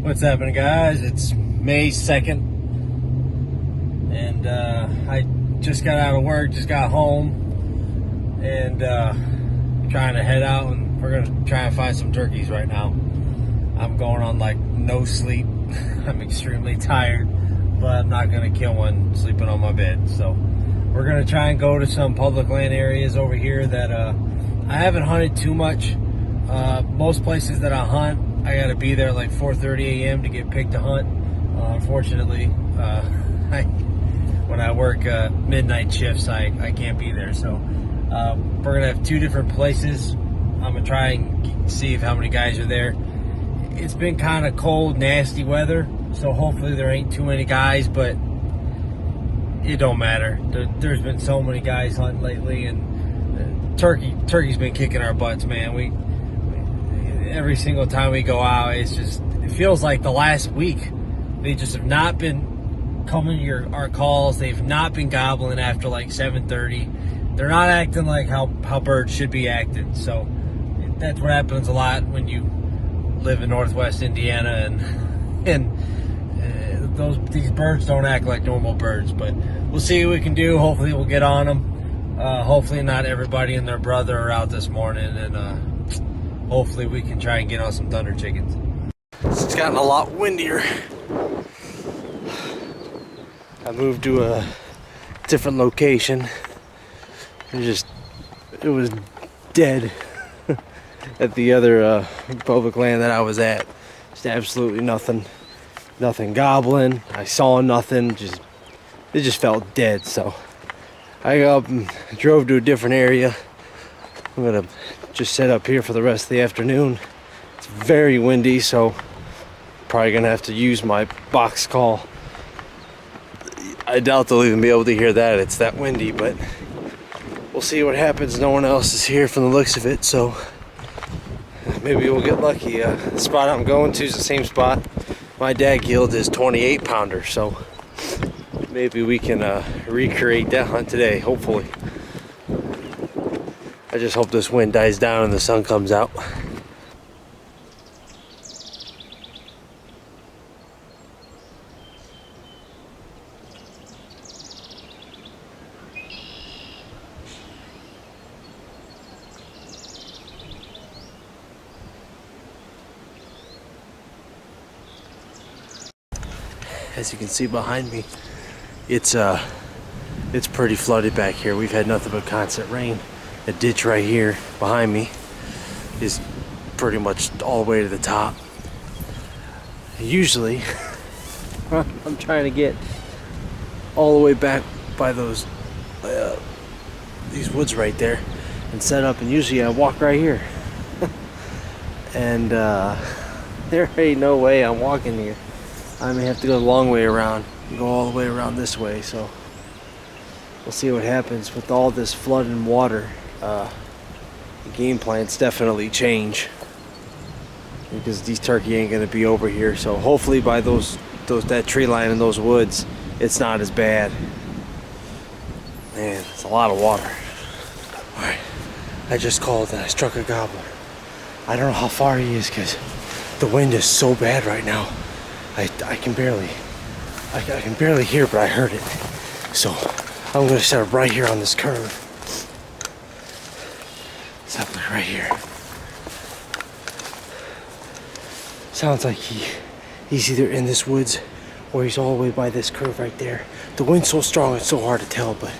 What's happening, guys? It's May 2nd, and I just got out of work, just got home, and trying to head out, and we're gonna try and find some turkeys right now. I'm going on like no sleep. I'm extremely tired, but I'm not gonna kill one sleeping on my bed. So we're gonna try and go to some public land areas over here that I haven't hunted too much. Most places that I hunt, I gotta be there like 4:30 a.m. to get picked to hunt. Unfortunately, when I work midnight shifts, I can't be there. So we're gonna have two different places. I'm gonna try and see how many guys are there. It's been kind of cold, nasty weather, so hopefully there ain't too many guys, but it don't matter. There's been so many guys hunting lately, and turkey's been kicking our butts, man. Every single time we go out, it feels like the last week they just have not been coming to our calls. They've not been gobbling after like 7:30. They're not acting like how birds should be acting. So that's what happens a lot when you live in Northwest Indiana, and these birds don't act like normal birds. But we'll see what we can do. Hopefully we'll get on them. Hopefully not everybody and their brother are out this morning, and hopefully we can try and get on some thunder chickens. It's gotten a lot windier. I moved to a different location. It was dead at the other public land that I was at. Just absolutely nothing gobbling. I saw nothing. It just felt dead. So I got up and drove to a different area. I'm gonna just set up here for the rest of the afternoon. It's very windy, so probably gonna have to use my box call. I doubt they'll even be able to hear that. It's that windy, but we'll see what happens. No one else is here from the looks of it, so maybe we'll get lucky. The spot I'm going to is the same spot my dad killed his 28 pounder, so maybe we can recreate that hunt today, hopefully. I just hope this wind dies down and the sun comes out. As you can see behind me, it's pretty flooded back here. We've had nothing but constant rain. The ditch right here behind me is pretty much all the way to the top. Usually I'm trying to get all the way back by these woods right there and set up, and usually I walk right here. And there ain't no way I'm walking here. I may have to go the long way around and go all the way around this way. So we'll see what happens with all this flood and water. The game plans definitely change because these turkey ain't gonna be over here. So hopefully by that tree line in those woods, it's not as bad. Man, it's a lot of water. All right, I just called and I struck a gobbler. I don't know how far he is because the wind is so bad right now. I can barely hear, but I heard it. So I'm gonna set up right here on this curve. Set up right here. Sounds like he's either in this woods or he's all the way by this curve right there. The wind's so strong it's so hard to tell, but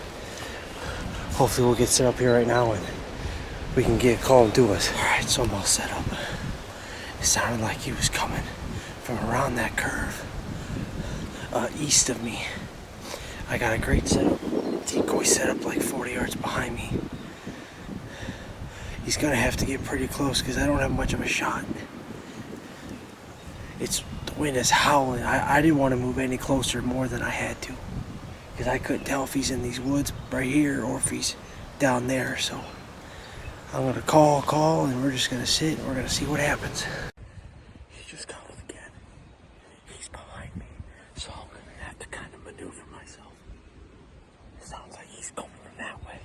hopefully we'll get set up here right now and we can get called to us. All right, so I'm all set up. It sounded like he was coming from around that curve east of me. I got a great setup, decoy setup like 40 yards behind me. He's gonna have to get pretty close because I don't have much of a shot. The wind is howling. I didn't want to move any closer more than I had to because I couldn't tell if he's in these woods right here or if he's down there. So I'm gonna call, and we're just gonna sit and we're gonna see what happens. He's just coming again. He's behind me, so I'm gonna have to kind of maneuver myself. It sounds like he's coming from that way.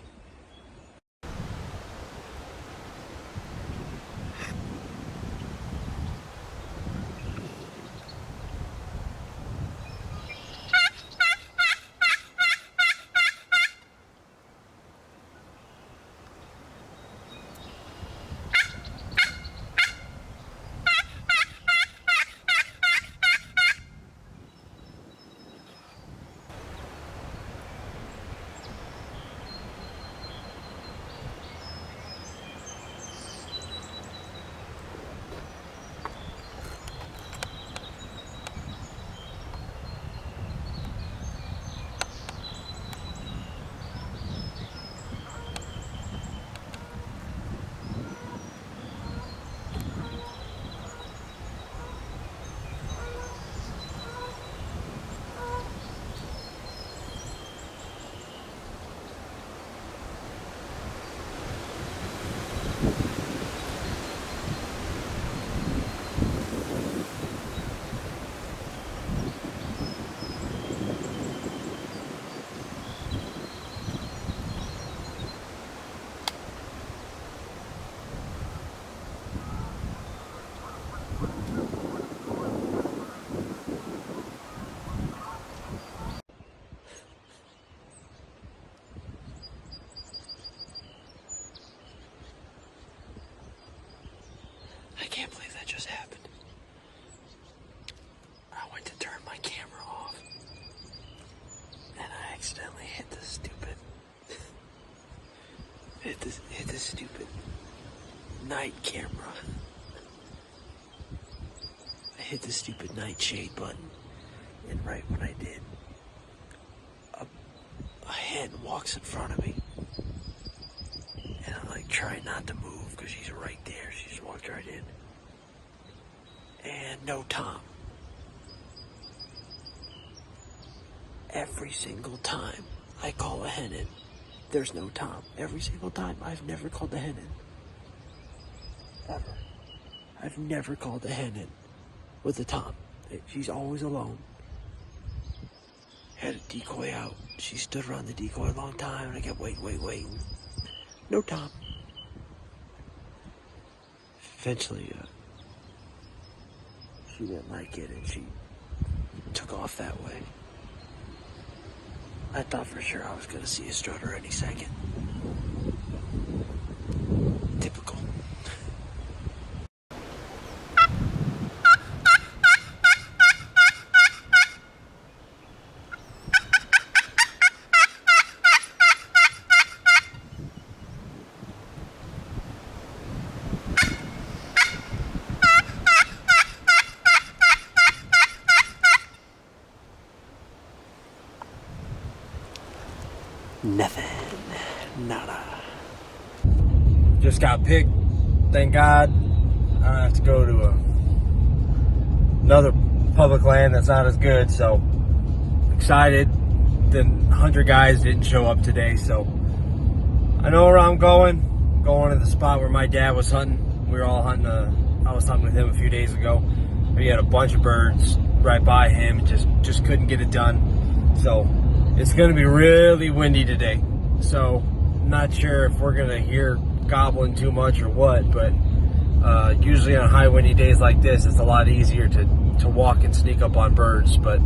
hit this stupid night camera. I hit the stupid nightshade button, and right when I did, a hen walks in front of me, and I'm like trying not to move because she's right there. She just walked right in, and no Tom. Every single time I call a hen in, there's no Tom. Every single time. I've never called a hen in. Ever. I've never called a hen in with a Tom. She's always alone. Had a decoy out. She stood around the decoy a long time, and I kept waiting. No Tom. Eventually, she didn't like it, and she took off that way. I thought for sure I was going to see a strutter any second. Typical. Nothing. Nada. Just got picked. Thank God. I don't have to go to another public land that's not as good. So excited. The 100 guys didn't show up today. So I know where I'm going. Going to the spot where my dad was hunting. We were all hunting. I was hunting with him a few days ago. We had a bunch of birds right by him. Just couldn't get it done. So it's going to be really windy today, so not sure if we're going to hear gobbling too much or what, but usually on high windy days like this, it's a lot easier to walk and sneak up on birds, but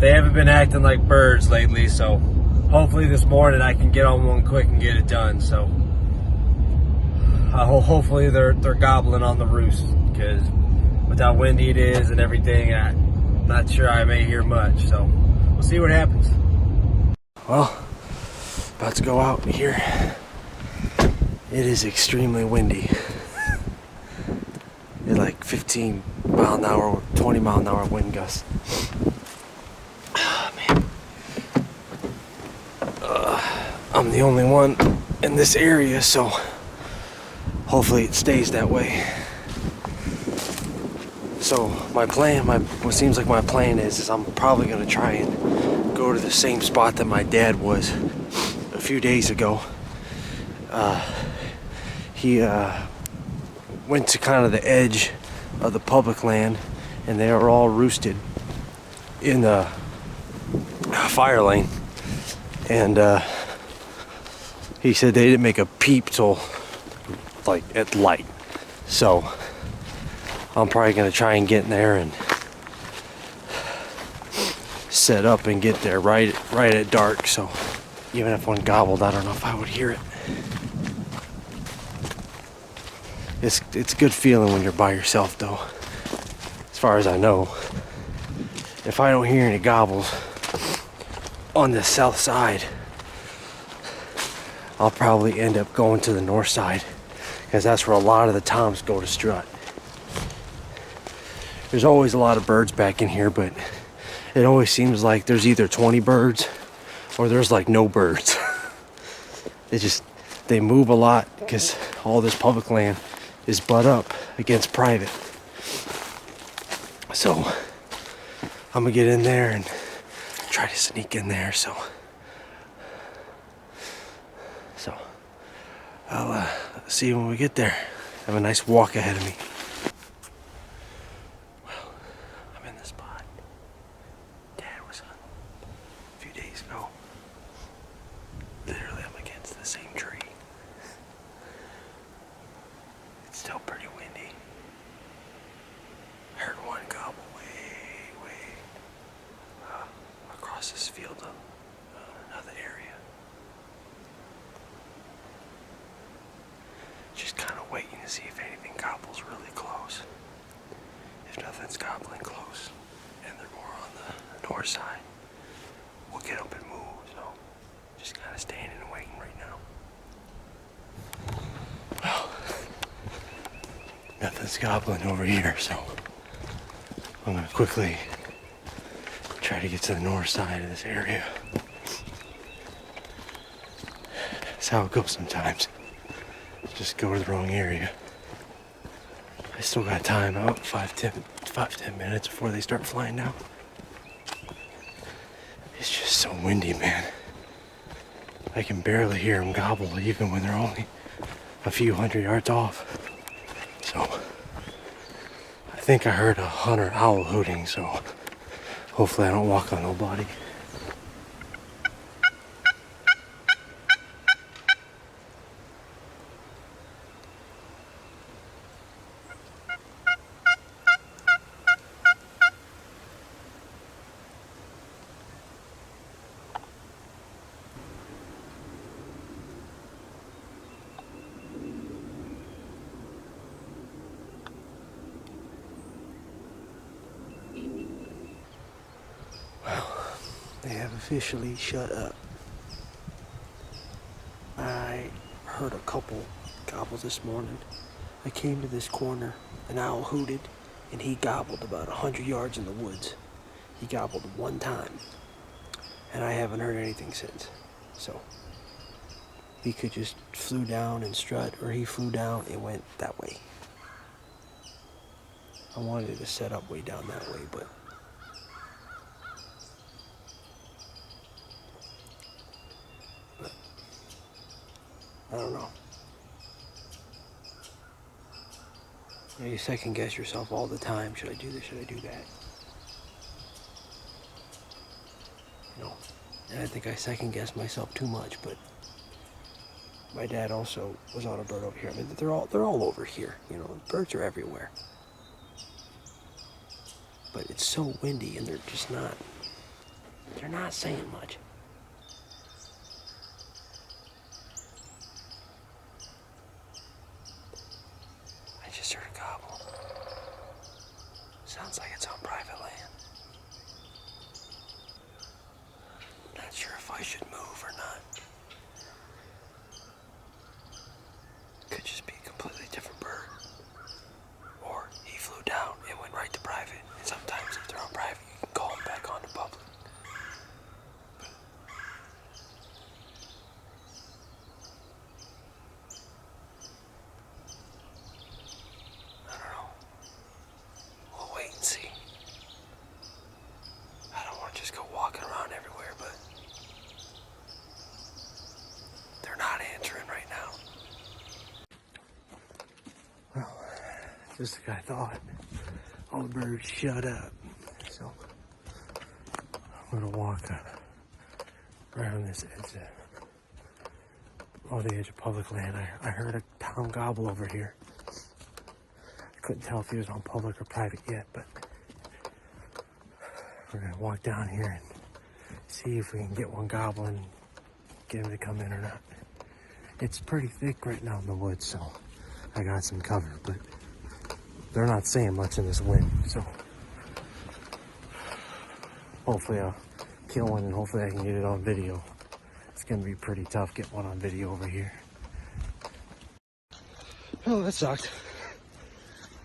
they haven't been acting like birds lately, so hopefully this morning I can get on one quick and get it done. So hopefully they're gobbling on the roost, because with how windy it is and everything, I'm not sure I may hear much, so we'll see what happens. Well, about to go out here. It is extremely windy. It's like 15 mile an hour, 20 mile an hour wind gusts. Oh, man. I'm the only one in this area, so hopefully it stays that way. So my plan, what seems like my plan is I'm probably gonna try and go to the same spot that my dad was a few days ago. He went to kind of the edge of the public land, and they were all roosted in the fire lane. And he said they didn't make a peep till like at light. So I'm probably gonna try and get in there and set up and get there right at dark. So even if one gobbled, I don't know if I would hear it. It's a good feeling when you're by yourself, though. As far as I know, if I don't hear any gobbles on the south side, I'll probably end up going to the north side, because that's where a lot of the toms go to strut. There's always a lot of birds back in here, but it always seems like there's either 20 birds or there's like no birds. They move a lot because all this public land is butt up against private. So I'm gonna get in there and try to sneak in there. So I'll see you when we get there. I have a nice walk ahead of me. Well, I'm in the spot Dad was on a few days ago. Literally, I'm against the same tree. It's still pretty windy. I heard one gobble way across this field of another area. Just kind of waiting to see if anything gobbles really close. If nothing's gobbling close, and they're more on the north side, we'll get up and move. So just kind of standing and waiting right now. Nothing's gobbling over here, so I'm gonna quickly try to get to the north side of this area. That's how it goes sometimes. Just go to the wrong area. I still got time, about 5-10 minutes before they start flying down. It's just so windy, man. I can barely hear them gobble even when they're only a few hundred yards off. So I think I heard a hunter owl hooting, so hopefully I don't walk on nobody. They have officially shut up. I heard a couple gobbles this morning. I came to this corner, an owl hooted, and he gobbled about 100 yards in the woods. He gobbled one time, and I haven't heard anything since. So he could just flew down and strut, or he flew down and went that way. I wanted to set up way down that way, but I don't know. You second guess yourself all the time. Should I do this? Should I do that? You know, and I think I second guess myself too much, but my dad also was on a bird over here. I mean, they're all over here. You know, birds are everywhere. But it's so windy and they're not saying much. I just heard a gobble. Sounds like it's on private land. Not sure if I should move or not. Could just be a completely different bird. Or he flew down and went right to private. And sometimes if they're on private, you can call them back onto public. I don't know. We'll wait and see. I don't want to just go walking around everywhere, but they're not answering right now. Well, just like I thought, all the birds shut up. So I'm gonna walk around this edge, on the edge of public land. I heard a tom gobble over here. I couldn't tell if he was on public or private yet, but we're gonna walk down here and see if we can get one gobbling, get him to come in or not. It's pretty thick right now in the woods, so I got some cover, but they're not saying much in this wind, so hopefully I'll kill one and hopefully I can get it on video. It's gonna be pretty tough getting one on video over here. Oh, that sucked.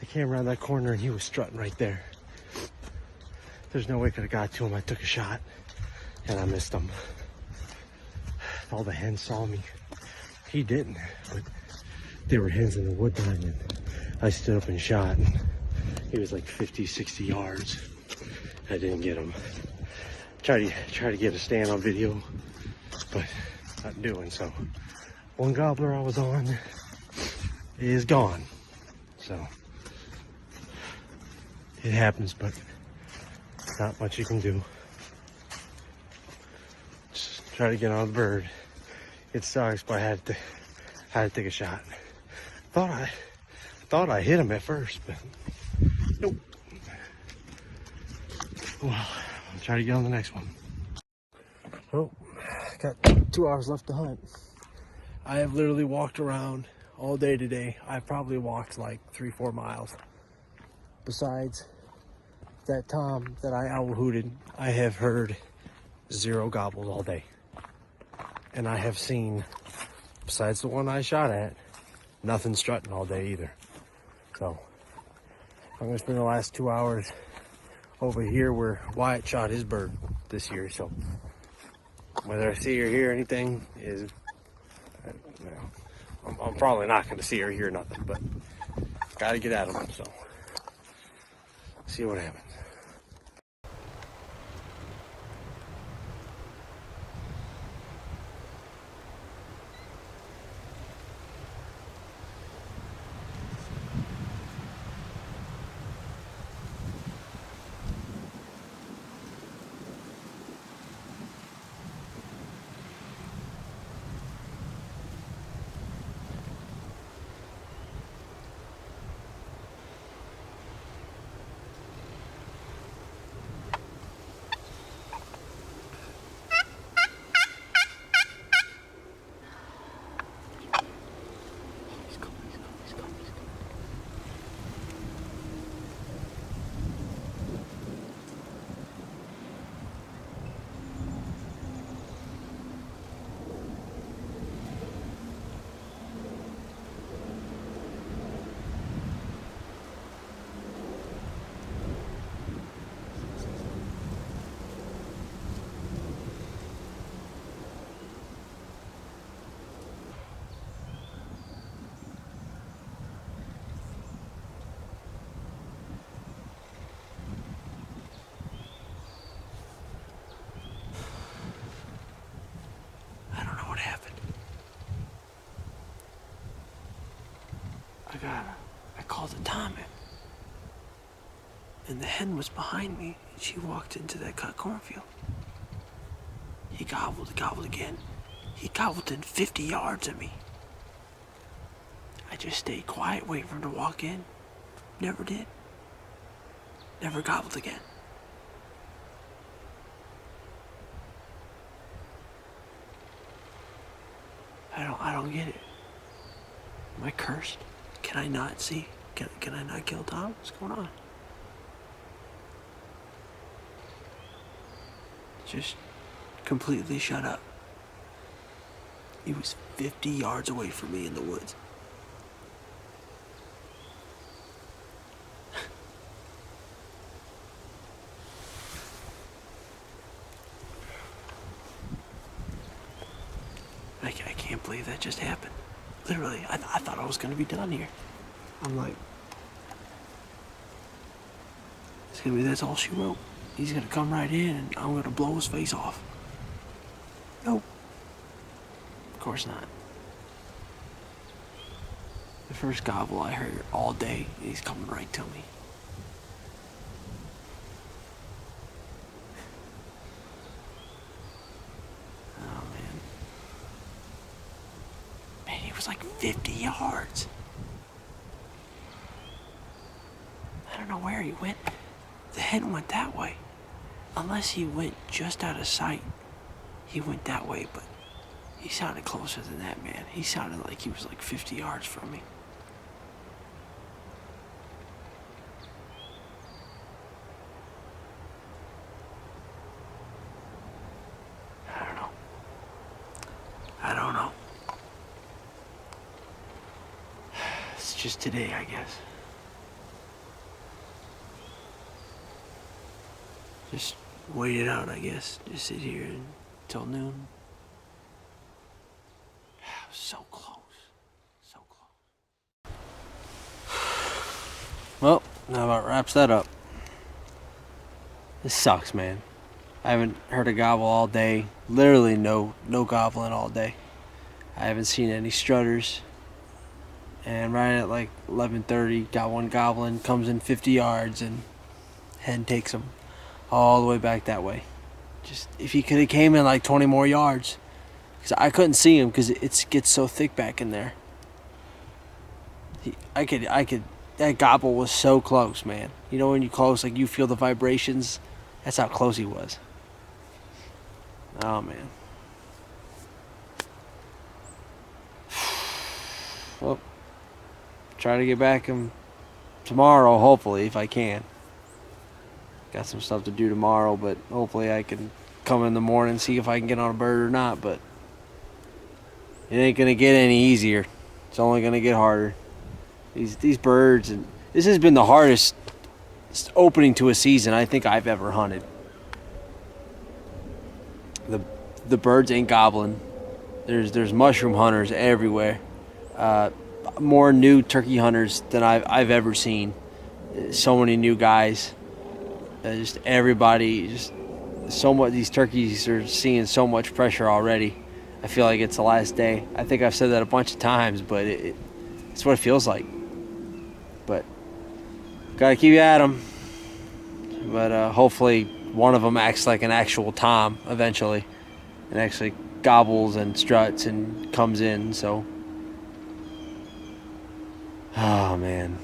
I came around that corner and he was strutting right there. There's no way I could have got to him. I took a shot and I missed him. All the hens saw me. He didn't, but there were hens in the woodbine and I stood up and shot, and he was like 50, 60 yards. I didn't get him. Try to get a stand on video, but not doing so. One gobbler I was on is gone. So it happens, but not much you can do. Just try to get on the bird. It sucks, but I had to take a shot. Thought I hit him at first, but nope. Well, I'll try to get on the next one. Oh, got 2 hours left to hunt. I have literally walked around all day today. I've probably walked like 3-4 miles. Besides that tom that I owl hooted, I have heard 0 gobbles all day. And I have seen, besides the one I shot at, nothing strutting all day either. So I'm gonna spend the last 2 hours over here where Wyatt shot his bird this year. So whether I see or hear anything is, you know, I'm probably not gonna see or hear nothing, but gotta get at them. So see what happens. I called the Tommy. And the hen was behind me, and she walked into that cut cornfield. He gobbled again. He gobbled in 50 yards of me. I just stayed quiet, waiting for him to walk in. Never did. Never gobbled again. I don't get it. Am I cursed? Can I not see? Can I not kill Tom? What's going on? Just completely shut up. He was 50 yards away from me in the woods. I can't believe that just happened. Literally, I thought I was gonna be done here. I'm like, that's all she wrote. He's gonna come right in and I'm gonna blow his face off. Nope. Of course not. The first gobble I heard all day, he's coming right to me. Oh man. Man, he was like 50 yards. I don't know where he went. The hen went that way. Unless he went just out of sight, he went that way, but he sounded closer than that, man. He sounded like he was like 50 yards from me. I don't know. It's just today, I guess. Just wait it out, I guess. Just sit here until noon. So close. So close. Well, that about wraps that up. This sucks, man. I haven't heard a gobble all day. Literally no gobbling all day. I haven't seen any strutters. And right at like 11:30, got one gobbling, comes in 50 yards, and hen takes him all the way back that way. Just if he could have came in like 20 more yards, because I couldn't see him because it gets so thick back in there. I could. That gobble was so close, man. You know when you close, like you feel the vibrations. That's how close he was. Oh man. Well, try to get back him tomorrow, hopefully, if I can. Got some stuff to do tomorrow, but hopefully I can come in the morning and see if I can get on a bird or not, but it ain't gonna get any easier. It's only gonna get harder. These birds, and this has been the hardest opening to a season I think I've ever hunted. The birds ain't gobbling. There's mushroom hunters everywhere. More new turkey hunters than I've ever seen. So many new guys. Just everybody. Just so much. These turkeys are seeing so much pressure already. I feel like it's the last day. I think I've said that a bunch of times, but it's what it feels like. But gotta keep at them. But hopefully one of them acts like an actual tom eventually, and actually gobbles and struts and comes in. So, oh man,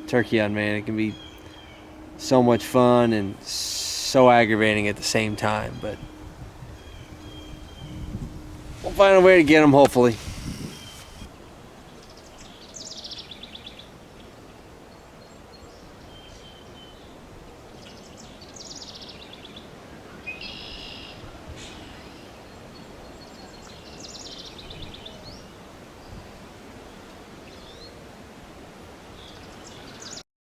turkey hunt, man, it can be so much fun and so aggravating at the same time. But we'll find a way to get them, hopefully.